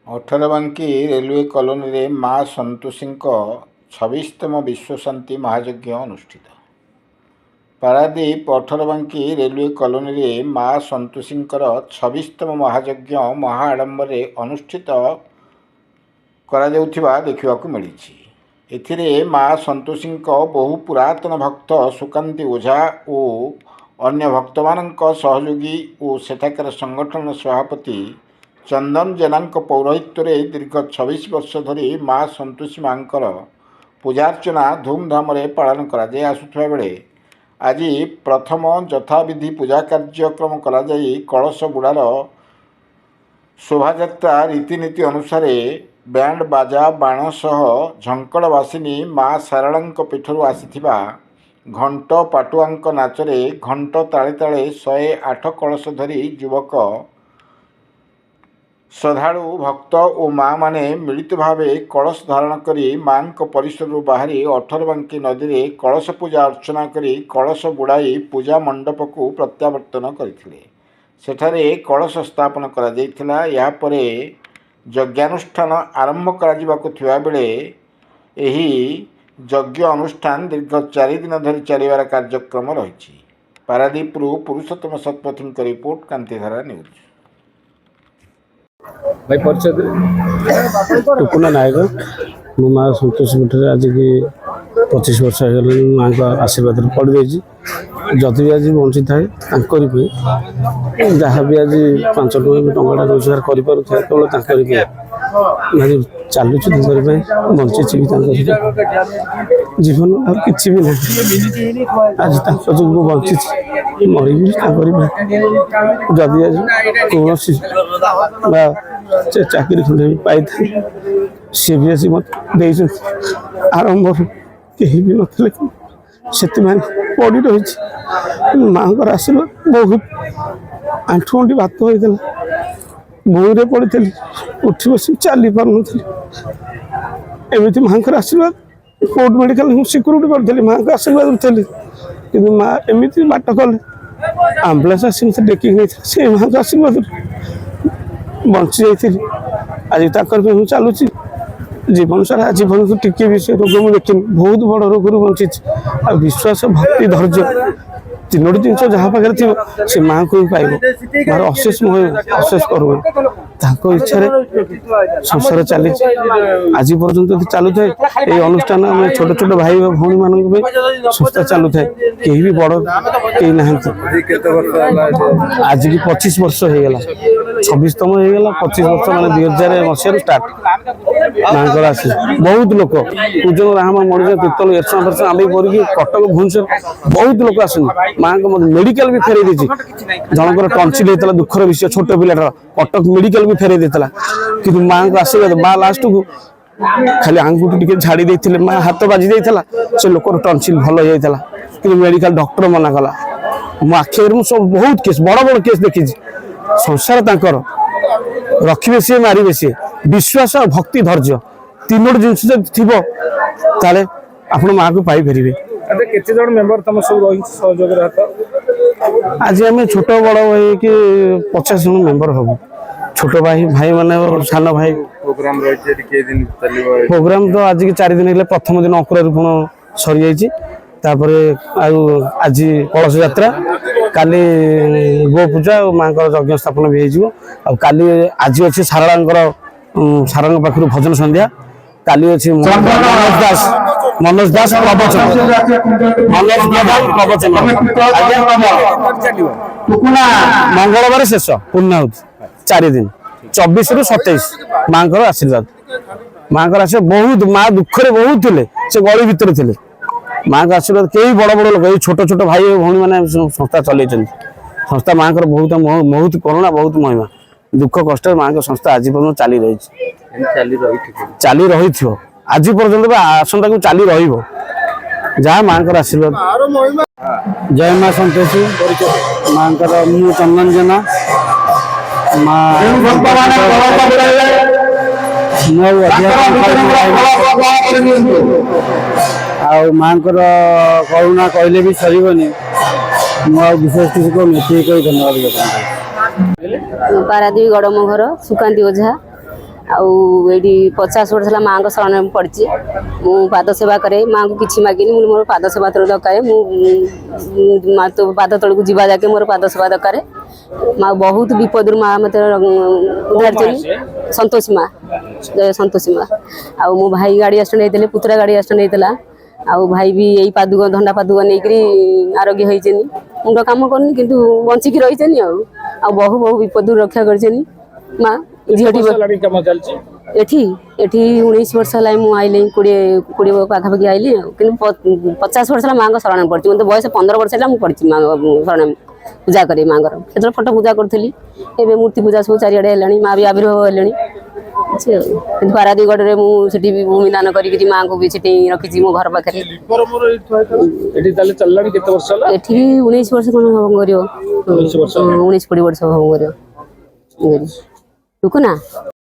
Atharabanki railway କଲୋନୀରେ ମା ସନ୍ତୋଷୀଙ୍କ 26ତମ ବିଶ୍ୱଶାନ୍ତି ମହାଯଜ୍ଞ ଅନୁଷ୍ଠିତ। ପାରାଦୀପ ଅଠରବାଙ୍କି ରେଲୱେ କଲୋନୀରେ ମା ସନ୍ତୋଷୀଙ୍କର 26ତମ ମହାଯଜ୍ଞ ମହା ଆଡ଼ମ୍ବରରେ ଅନୁଷ୍ଠିତ କରାଯାଉଥିବା ଦେଖିବାକୁ ମିଳିଛି। ଏଥିରେ ମା ସନ୍ତୋଷୀଙ୍କ ବହୁ ପୁରାତନ ଭକ୍ତ ସୁକାନ୍ତି ଓଝା ଓ ଅନ୍ୟ ଭକ୍ତମାନଙ୍କ ସହଯୋଗୀ ଓ ସେଠାକାର ସଂଗଠନ ସଭାପତି ଚନ୍ଦନ ଜେନାଙ୍କ ପୌରୋହିତ୍ୟରେ ଦୀର୍ଘ 26 ବର୍ଷ ଧରି ମା ସନ୍ତୋଷୀ ମାଙ୍କର ପୂଜାର୍ଚ୍ଚନା ଧୁମଧାମରେ ପାଳନ କରାଯାଇ ଆସୁଥିବା ବେଳେ ଆଜି ପ୍ରଥମ ଯଥାବିଧି ପୂଜା କାର୍ଯ୍ୟକ୍ରମ କରାଯାଇ କଳସ ବୁଡ଼ାର ଶୋଭାଯାତ୍ରା ରୀତିନୀତି ଅନୁସାରେ ବ୍ୟାଣ୍ଡ ବାଜା ବାଣ ସହ ଝଙ୍କଡ଼ ବାସିନୀ ମା ଶାରଳାଙ୍କ ପୀଠରୁ ଆସିଥିବା ଘଣ୍ଟ ପାଟୁଆଙ୍କ ନାଚରେ ଘଣ୍ଟ ତାଳେ ତାଳେ 108 କଳସ ଧରି ଯୁବକ ଶ୍ରଦ୍ଧାଳୁ ଭକ୍ତ ଓ ମା'ମାନେ ମିଳିତ ଭାବେ କଳସ ଧାରଣ କରି ମା'ଙ୍କ ପରିସରରୁ ବାହାରି ଅଠରବାଙ୍କି ନଦୀରେ କଳସ ପୂଜା ଅର୍ଚ୍ଚନା କରି କଳସ ବୁଡ଼ାଇ ପୂଜା ମଣ୍ଡପକୁ ପ୍ରତ୍ୟାବର୍ତ୍ତନ କରିଥିଲେ। ସେଠାରେ କଳସ ସ୍ଥାପନ କରାଯାଇଥିଲା। ଏହାପରେ ଯଜ୍ଞାନୁଷ୍ଠାନ ଆରମ୍ଭ କରାଯିବାକୁ ଥିବାବେଳେ ଏହି ଯଜ୍ଞ ଅନୁଷ୍ଠାନ ଦୀର୍ଘ 4 ଦିନ ଧରି ଚାଲିବାର କାର୍ଯ୍ୟକ୍ରମ ରହିଛି। ପାରାଦୀପରୁ ପୁରୁଷୋତ୍ତମ ଶତପଥୀଙ୍କ ରିପୋର୍ଟ, କାନ୍ତିଧାରା ନ୍ୟୁଜ୍। भाई परिचय टुकुना नायक मो माँ सतोष पीठे आज की 25 वर्ष हो माँ का आशीर्वाद पड़ रही। जदि भी आज बंची थाए जहाँ भी आज 5 टଙ୍କା रोजगार कर चलुच बंची जीवन और कि भी नहीं। आज जो बंची मरी जदि आज कौन चाकरी खंडे भी पाई सी भी आसी मत आरंभ कहीं भी नथिले से पड़ी रही। माँ को आशीर्वाद बहुत आंठू अंटी भात होता बोरे पड़ी उठी बस चली पार एमती माँ को आशीर्वाद कोर्ट मेडिकल सिक्यूरीटी करी माँ को आशीर्वाद करी कि माँ एमती बाट कले आम्बुलांस आसी मत डेक से माँ को आशीर्वाद बंची जाइए। आज चलुची जीवन सारा जीवन तो टिके भी से रोग मुझे देखनी बहुत बड़ रोग बंची आ विश्वास भक्ति धैर्य 3टी जिन जहाँ पाखे थी से माँ को ही पाइब मार अशेष अशेष करूँ इच्छा संसार चली आज पर्यटन चलू थाए ये अनुष्ठान आम छोट छोट भाई भौणी मान संस्था चलू थाए कहीं भी बड़ कहीं ना आज की 25 वर्ष हो गला 26तम हो गला 25 वर्ष मैंने 2000 मसीह स्टार्ट माँ को आस बहुत लोग पूजन राम मणिज कीर्तन एरसम फरसम आम पड़ी कटक भुवनेश्वर बहुत लोग आस माँ को मेडिकल भी फेरे देती जनकर टंसिल होता दुखर विषय छोट पिलाटार कटक मेडिकल भी फेरे देता कि माँ को आशीर्वाद माँ लास्ट को खाली आंगुठी टी झाड़ी देते माँ हाथ बाजी देता से लोक टंसिल भल हो जाता कि मेडिकल डॉक्टर मना कला मो आखिर सब बहुत केस बड़ बड़ केस देखी संसार तांकर रखिबे सी मारिबे सी विश्वास और भक्ति धैर्य 3टी जिन थी ताले आपण माँ को पाई फेरिबे। केते जण मेंबर तम सब रही सहयोग रहता आज आम छोट बड़ भाई कि 50 जन मेंबर हबु छोट भाई भाई माने सान भाई प्रोग्राम रही के दिन चलिबो प्रोग्राम तो आज की 4 दिन प्रथम दिन अंकुरारोपण सरी जाइए आज कलश यात्रा काली गो पूजा और माँ यज्ञ स्थापन भी हो आज अच्छे सारंग पाखु भजन संध्या काली अच्छी मनोज दास प्रवचन मंगलवार शेष पूर्णाहुति 4 दिन 24 रु 27 माँ आशीर्वाद माँ को आशीर्वाद बहुत माँ दुखरे बहुत थे से गली भितर थे माँ का आशीर्वाद कई बड़ बड़ लोग छोट छोट भाई भौणी मैंने संस्था चलई संस्था माँ को बहुत बहुत करुणा बहुत महिमा दुख कष्ट माँ को संस्था आज पर्यटन चली रही आज पर्यटन आसंता को चली रहा माँ को आशीर्वाद। जय माँ सन्तोषी माँ मु चंदन जेना माँ माँ करुणा कहले भी सरबनी विशेष किसी को धन्यवाद। पारादीप गड़म घर सुकांति ओझा आउटी 50 वर्ष है माँ को शरण पड़ी मु पाद सेवा करे माँ को किसी मागिनी मुझे मोर पाद सेवा तल दरकार माँ तो पाद तल को जीवा जाके मोर पाद सेवा दरकार माँ बहुत विपद माँ मत उधार संतोषी माँ जय संतोषी माँ आ मो भाई गाड़ी एक्सीडेंट होते पुतरा गाड़ी एक्सीडेंट होता आ भाई भी यही पादुक धंडा पादुक नहीं आरोग्य होती मुंड कम करनी किंतु बंचिकी रही बहु बहु विपद रक्षा कर माँ झीटी एठी 19 वर्ष है मुझे 20 पाखापाखि आईली कि 50 वर्ष माँ को शरण पड़ी मतलब बयस 15 वर्ष है पड़ी माँ शरण पूजा करी माँ से फटो पूजा करी एवं मूर्ति पूजा सब चारिड़े है माँ भी आविर्भाव है पारादीगढ़ मुझे भूमिदान करी माँ को भी रखी मो घर पाखे 19 वर्ष कौन हम कर 19-20 वर्ष हम कर रुकना।